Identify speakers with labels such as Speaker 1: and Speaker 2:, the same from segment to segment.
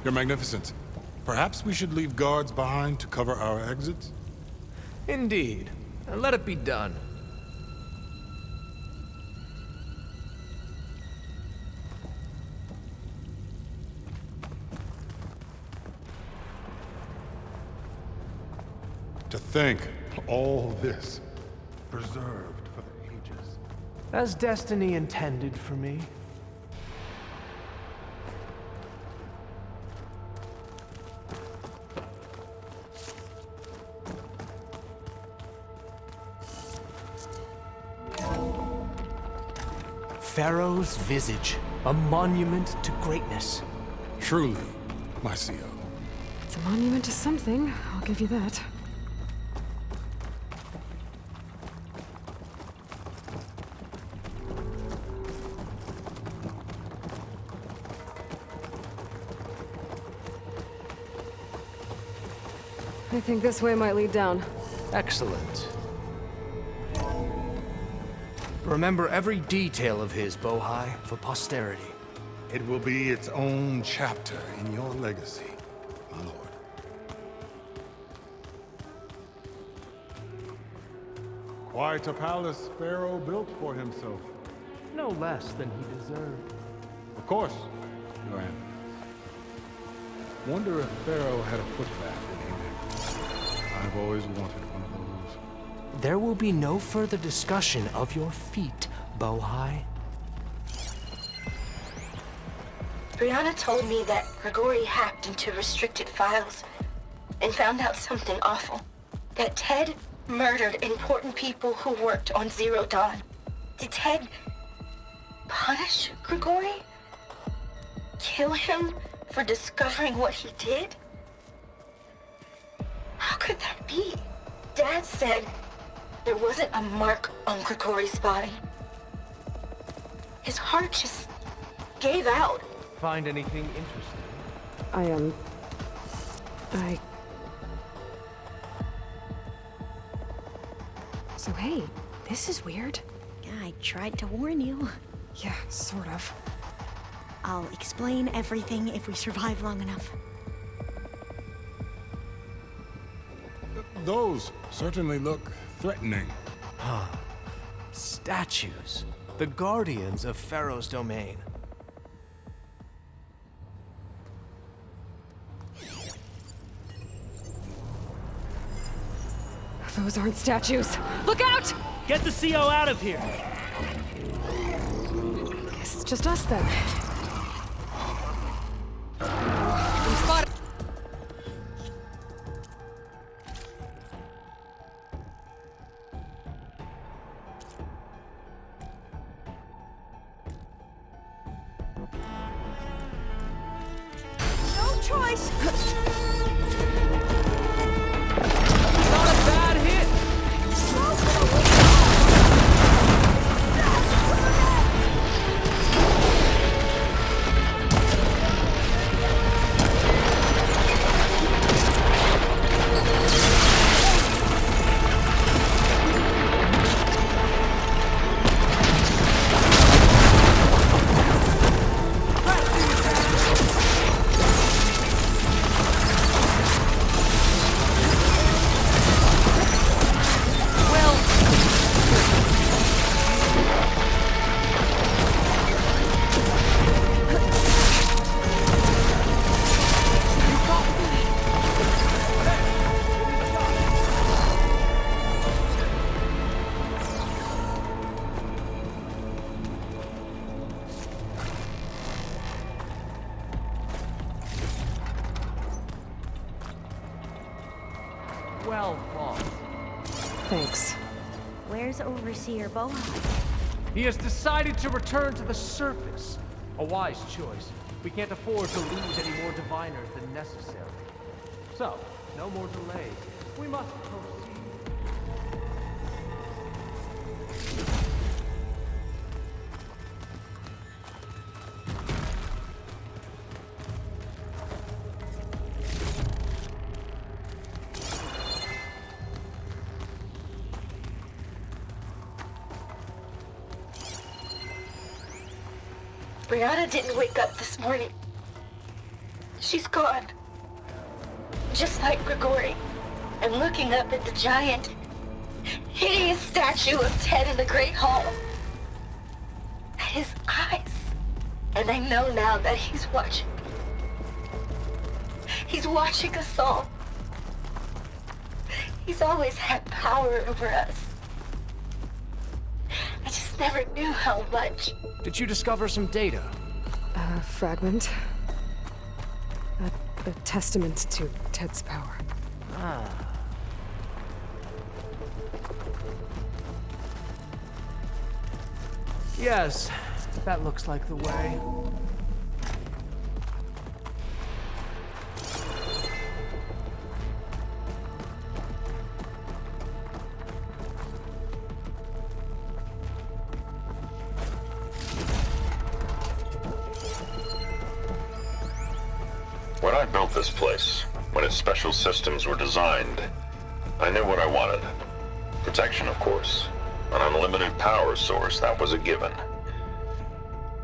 Speaker 1: Your Magnificence, perhaps we should leave guards behind to cover our exits?
Speaker 2: Indeed. Let it be done.
Speaker 1: To think all this preserved for the ages.
Speaker 2: As destiny intended for me. Pharaoh's visage, a monument to greatness.
Speaker 1: Truly, my CO.
Speaker 3: It's a monument to something, I'll give you that. I think this way might lead down.
Speaker 2: Excellent. Remember every detail of his, Bohai, for posterity.
Speaker 1: It will be its own chapter in your legacy, my lord. Quite a palace Pharaoh built for himself.
Speaker 2: No less than he deserved.
Speaker 1: Of course, Your Eminence. Wonder if Pharaoh had a footbath when he lived. I've always wanted one of those.
Speaker 2: There will be no further discussion of your feat, Bohai.
Speaker 4: Brianna told me that Grigori hacked into restricted files and found out something awful. That Ted murdered important people who worked on Zero Dawn. Did Ted punish Grigori? Kill him for discovering what he did? How could that be? Dad said there wasn't a mark on Grigori's body. His heart just gave out.
Speaker 2: Find anything interesting?
Speaker 3: So hey, this is weird.
Speaker 5: Yeah, I tried to warn you.
Speaker 3: Yeah, sort of.
Speaker 5: I'll explain everything if we survive long enough.
Speaker 1: Those certainly look threatening.
Speaker 2: Statues. The guardians of Pharaoh's domain.
Speaker 3: Those aren't statues. Look out!
Speaker 2: Get the CO out of here!
Speaker 3: Guess it's just us then. We spotted.
Speaker 5: No choice!
Speaker 2: Not a bad hit! Well fought.
Speaker 3: Thanks.
Speaker 5: Where's Overseer Bohai?
Speaker 2: He has decided to return to the surface. A wise choice. We can't afford to lose any more diviners than necessary. So, no more delays. We must proceed.
Speaker 4: Brianna didn't wake up this morning. She's gone. Just like Grigori. I'm looking up at the giant, hideous statue of Ted in the Great Hall. At his eyes. And I know now that he's watching. He's watching us all. He's always had power over us. I just never knew how much.
Speaker 2: Did you discover some data?
Speaker 3: A fragment. A testament to Ted's power.
Speaker 2: Yes, that looks like the way.
Speaker 6: When I built this place, when its special systems were designed, I knew what I wanted. Protection, of course. An unlimited power source, that was a given.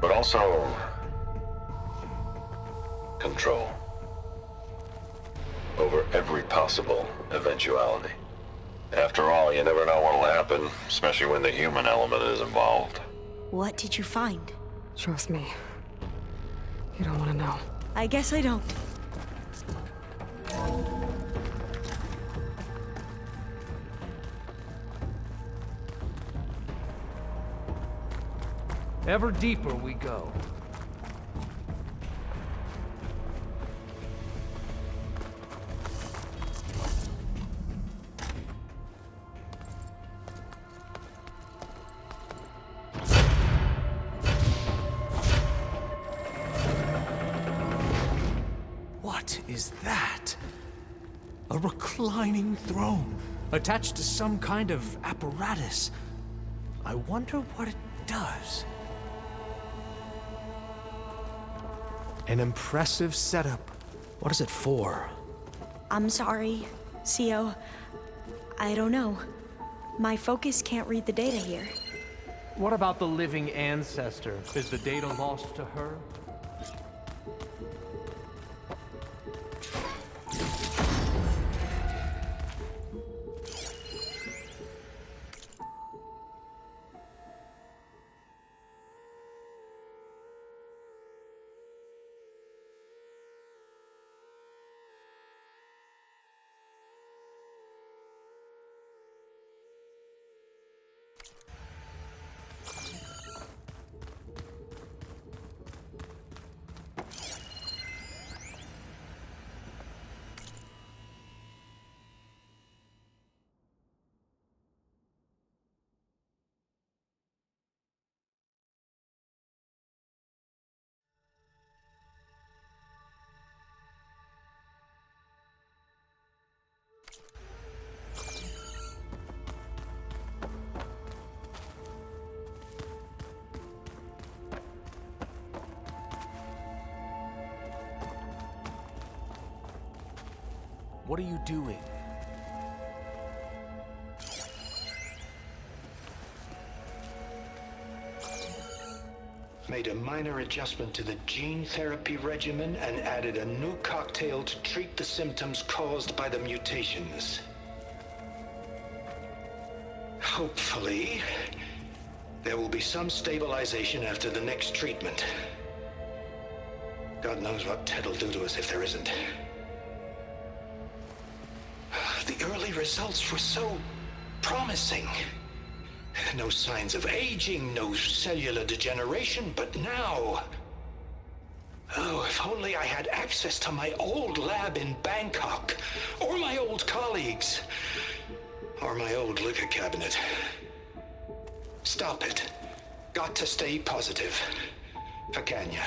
Speaker 6: But also... control. Over every possible eventuality. After all, you never know what'll happen, especially when the human element is involved.
Speaker 5: What did you find?
Speaker 3: Trust me. You don't want to know.
Speaker 5: I guess I don't.
Speaker 2: Ever deeper we go. What is that? A reclining throne, attached to some kind of apparatus. I wonder what it does. An impressive setup. What is it for?
Speaker 5: I'm sorry, CO. I don't know. My focus can't read the data here.
Speaker 2: What about the living ancestor? Is the data lost to her? What are you doing?
Speaker 7: Made a minor adjustment to the gene therapy regimen and added a new cocktail to treat the symptoms caused by the mutations. Hopefully, there will be some stabilization after the next treatment. God knows what Ted will do to us if there isn't. The early results were so promising. No signs of aging, no cellular degeneration, but now... Oh, if only I had access to my old lab in Bangkok, or my old colleagues, or my old liquor cabinet. Stop it. Got to stay positive. For Kenya.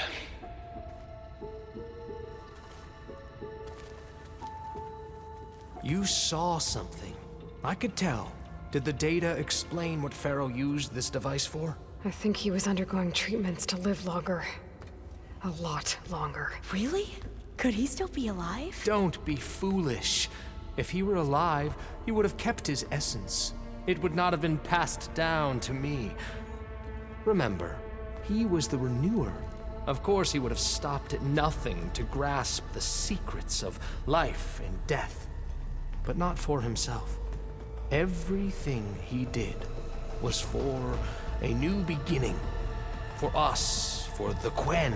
Speaker 2: You saw something. I could tell. Did the data explain what Pharaoh used this device for?
Speaker 3: I think he was undergoing treatments to live longer. A lot longer.
Speaker 5: Really? Could he still be alive?
Speaker 2: Don't be foolish. If he were alive, he would have kept his essence. It would not have been passed down to me. Remember, he was the renewer. Of course, he would have stopped at nothing to grasp the secrets of life and death, but not for himself. Everything he did was for a new beginning, for us, for the Quen,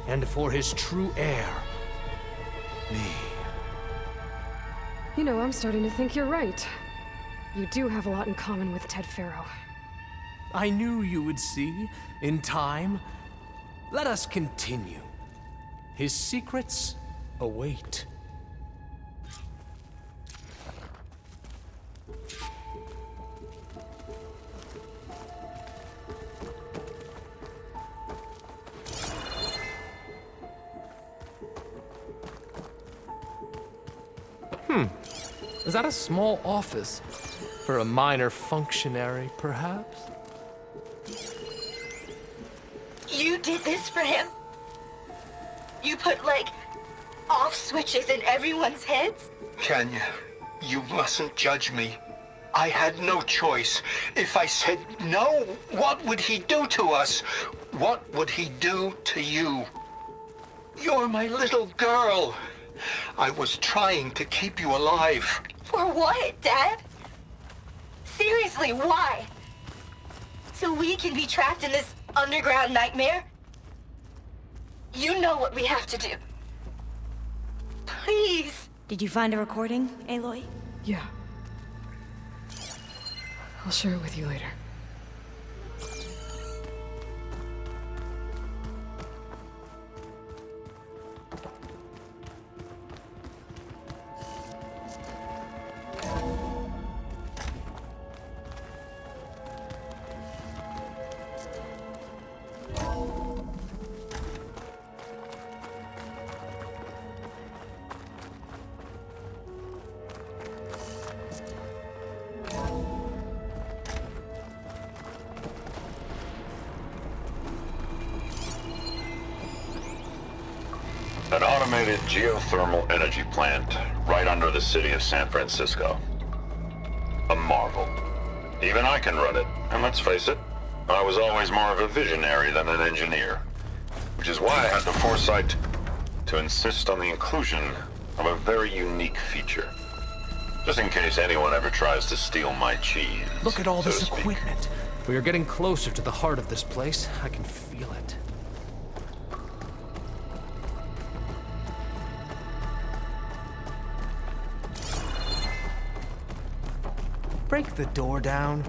Speaker 2: and for his true heir, me.
Speaker 3: You know, I'm starting to think you're right. You do have a lot in common with Ted Faro.
Speaker 2: I knew you would see, in time. Let us continue. His secrets await. Is that a small office? For a minor functionary, perhaps?
Speaker 4: You did this for him? You put, like, off switches in everyone's heads?
Speaker 7: Kenya, you mustn't judge me. I had no choice. If I said no, what would he do to us? What would he do to you? You're my little girl. I was trying to keep you alive.
Speaker 4: For what, Dad? Seriously, why? So we can be trapped in this underground nightmare? You know what we have to do. Please.
Speaker 5: Did you find a recording, Aloy?
Speaker 3: Yeah. I'll share it with you later.
Speaker 6: An automated geothermal energy plant right under the city of San Francisco. A marvel. Even I can run it, and let's face it, I was always more of a visionary than an engineer. Which is why I had the foresight to insist on the inclusion of a very unique feature. Just in case anyone ever tries to steal my cheese.
Speaker 2: Look at all
Speaker 6: so
Speaker 2: this
Speaker 6: to speak.
Speaker 2: equipment. We are getting closer to the heart of this place. I can feel it. Break the door down.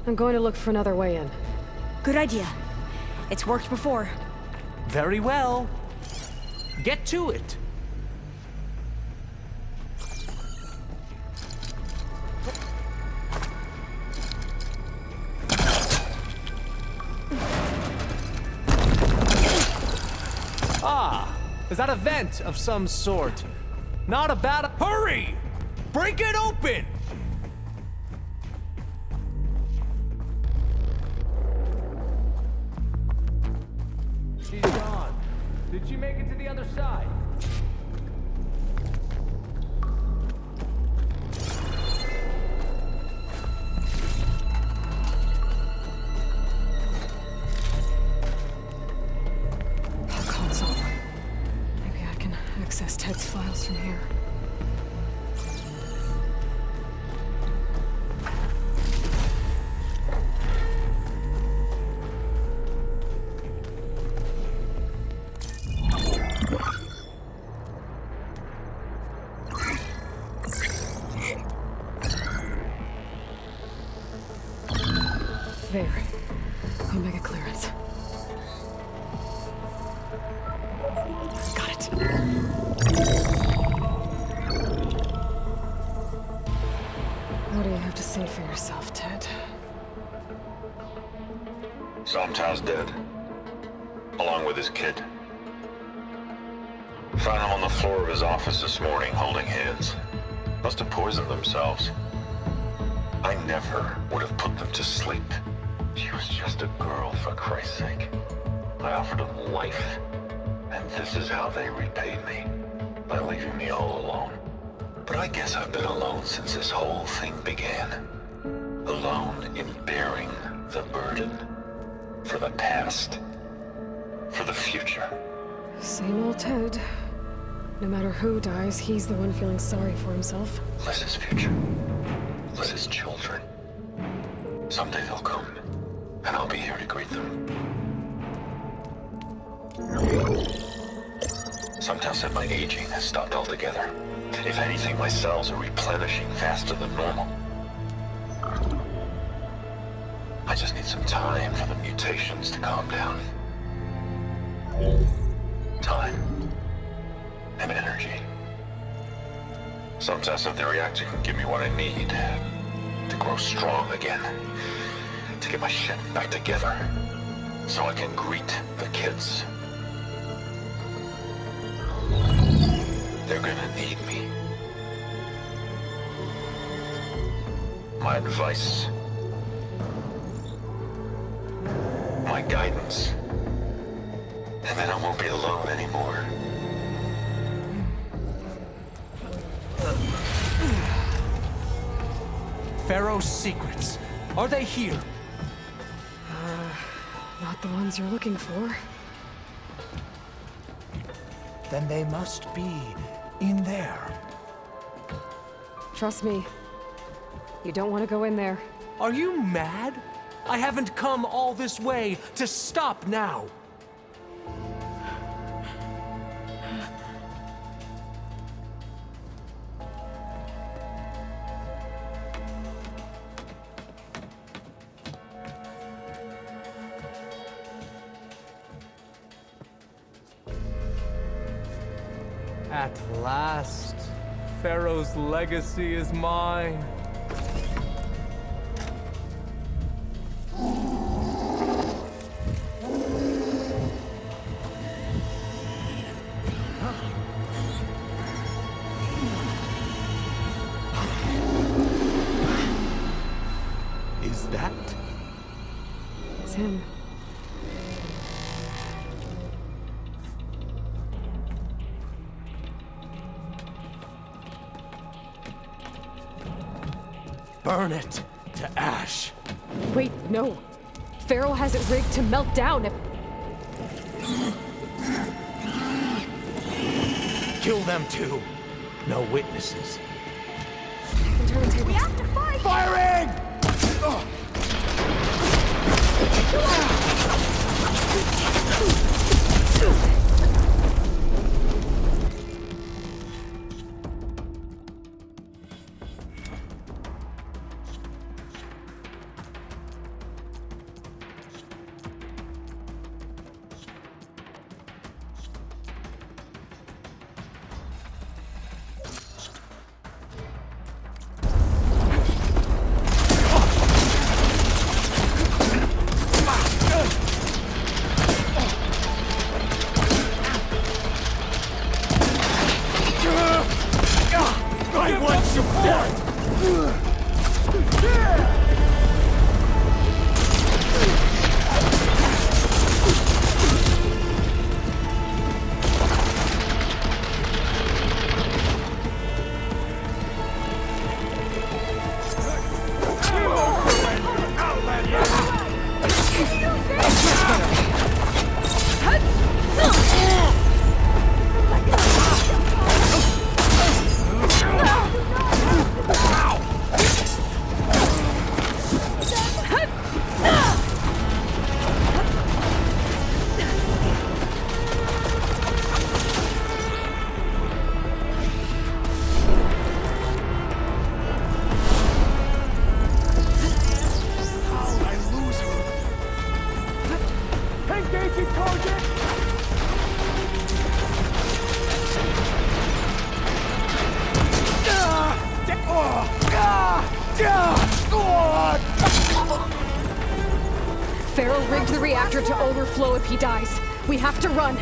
Speaker 3: I'm going to look for another way in.
Speaker 5: Good idea. It's worked before.
Speaker 2: Very well. Get to it. Ah, is that a vent of some sort? Not a bad... Hurry! Break it open! She's gone. Did she make it to the other side?
Speaker 3: A console. Maybe I can access Ted's files from here. There. I'll make a clearance. Got it. What do you have to say for yourself, Ted?
Speaker 6: Somtow's dead. Along with his kid. Found him on the floor of his office this morning, holding hands. Must have poisoned themselves. I never would have put them to sleep. She was just a girl, for Christ's sake. I offered them life. And this is how they repaid me. By leaving me all alone. But I guess I've been alone since this whole thing began. Alone in bearing The burden. For the past. For the future.
Speaker 3: Same old Ted. No matter who dies, he's the one feeling sorry for himself.
Speaker 6: Liz's future. Liz's children. Someday they'll come, and I'll be here to greet them. Some tell said my aging has stopped altogether. If anything, my cells are replenishing faster than normal. I just need some time for the mutations to calm down. Time. And energy. Some test that the reactor can give me what I need to grow strong again. To get my shit back together. So I can greet the kids. They're gonna need me. My advice. My guidance. And then I won't be alone anymore.
Speaker 2: Pharaoh's secrets. Are they here?
Speaker 3: Not the ones you're looking for.
Speaker 2: Then they must be in there.
Speaker 3: Trust me. You don't want to go in there.
Speaker 2: Are you mad? I haven't come all this way to stop now. At last, Pharaoh's legacy is mine. Is that?
Speaker 3: It's him.
Speaker 2: Burn it to ash.
Speaker 3: Wait, no. Pharaoh has it rigged to melt down if...
Speaker 2: Kill them too. No witnesses.
Speaker 3: Can turn the tables.
Speaker 5: We have to fight!
Speaker 2: Firing! I want support!
Speaker 3: Pharaoh rigged the reactor to overflow if he dies. We have to run.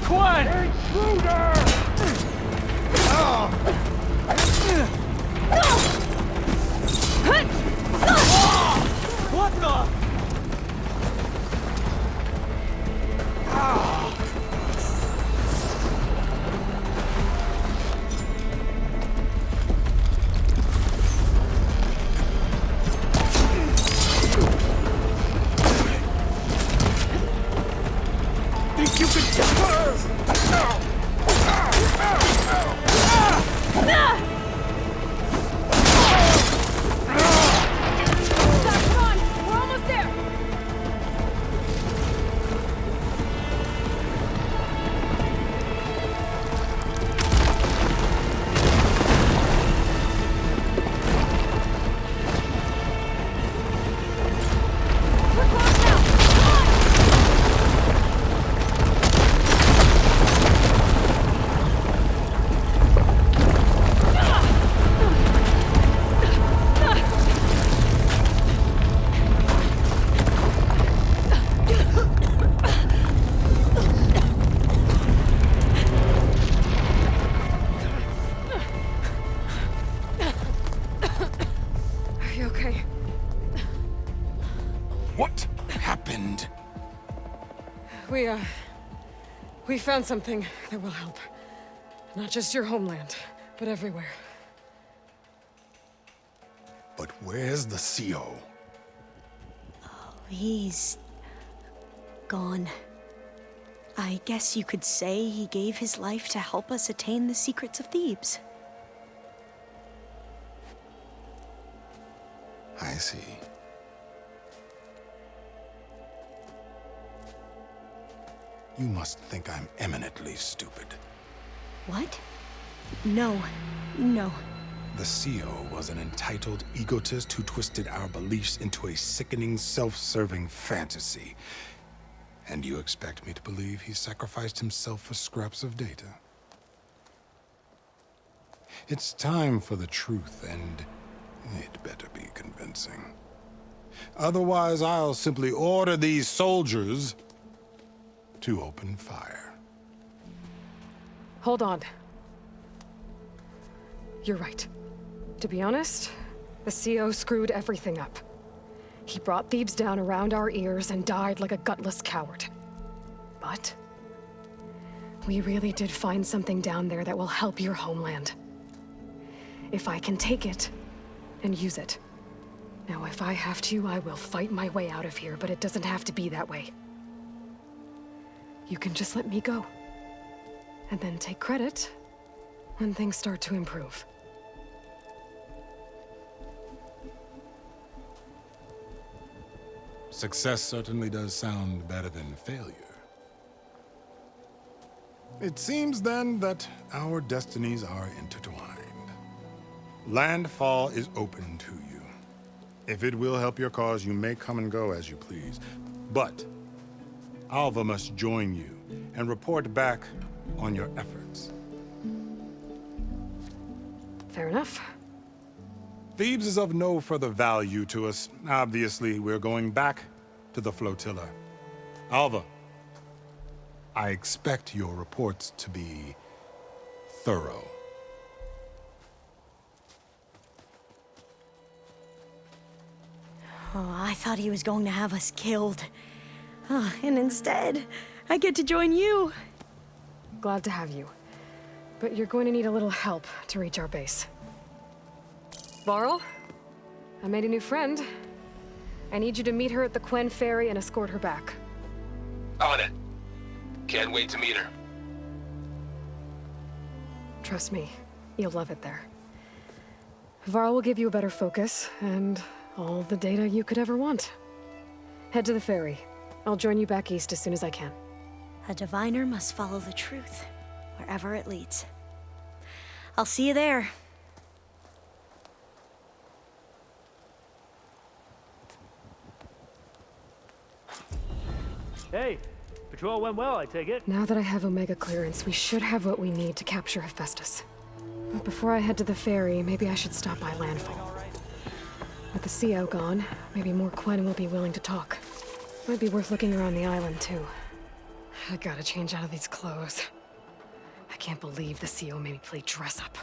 Speaker 2: Quen! What the? Think you can kill her?
Speaker 3: Come on! We're almost there! We're close now! Come on! Are you okay?
Speaker 8: What happened?
Speaker 3: We found something that will help. Not just your homeland, but everywhere.
Speaker 8: But where's the CO?
Speaker 5: He's gone. I guess you could say he gave his life to help us attain the secrets of Thebes.
Speaker 8: I see. You must think I'm eminently stupid.
Speaker 5: What? No.
Speaker 8: The CO was an entitled egotist who twisted our beliefs into a sickening, self-serving fantasy. And you expect me to believe he sacrificed himself for scraps of data? It's time for the truth, and it better be convincing. Otherwise, I'll simply order these soldiers to open fire.
Speaker 3: Hold on. You're right. To be honest, the CO screwed everything up. He brought Thebes down around our ears and died like a gutless coward. But we really did find something down there that will help your homeland. If I can take it and use it. Now, if I have to, I will fight my way out of here, but it doesn't have to be that way. You can just let me go. And then take credit when things start to improve.
Speaker 8: Success certainly does sound better than failure. It seems then that our destinies are intertwined. Landfall is open to you. If it will help your cause, you may come and go as you please. But Alva must join you and report back on your efforts.
Speaker 3: Fair enough.
Speaker 8: Thebes is of no further value to us. Obviously, we're going back to the flotilla. Alva, I expect your reports to be thorough.
Speaker 5: Oh, I thought he was going to have us killed. Oh, and instead, I get to join you.
Speaker 3: Glad to have you. But you're going to need a little help to reach our base. Varl, I made a new friend. I need you to meet her at the Quen ferry and escort her back.
Speaker 9: On it. Can't wait to meet her.
Speaker 3: Trust me, you'll love it there. Varl will give you a better focus, and all the data you could ever want. Head to the ferry. I'll join you back east as soon as I can.
Speaker 5: A diviner must follow the truth, wherever it leads. I'll see you there.
Speaker 2: Hey, patrol went well, I take it.
Speaker 3: Now that I have Omega clearance, we should have what we need to capture Hephaestus. But before I head to the ferry, maybe I should stop by Landfall. With the CO gone, maybe more Quen will be willing to talk. Might be worth looking around the island, too. I gotta change out of these clothes. I can't believe the CO made me play dress up.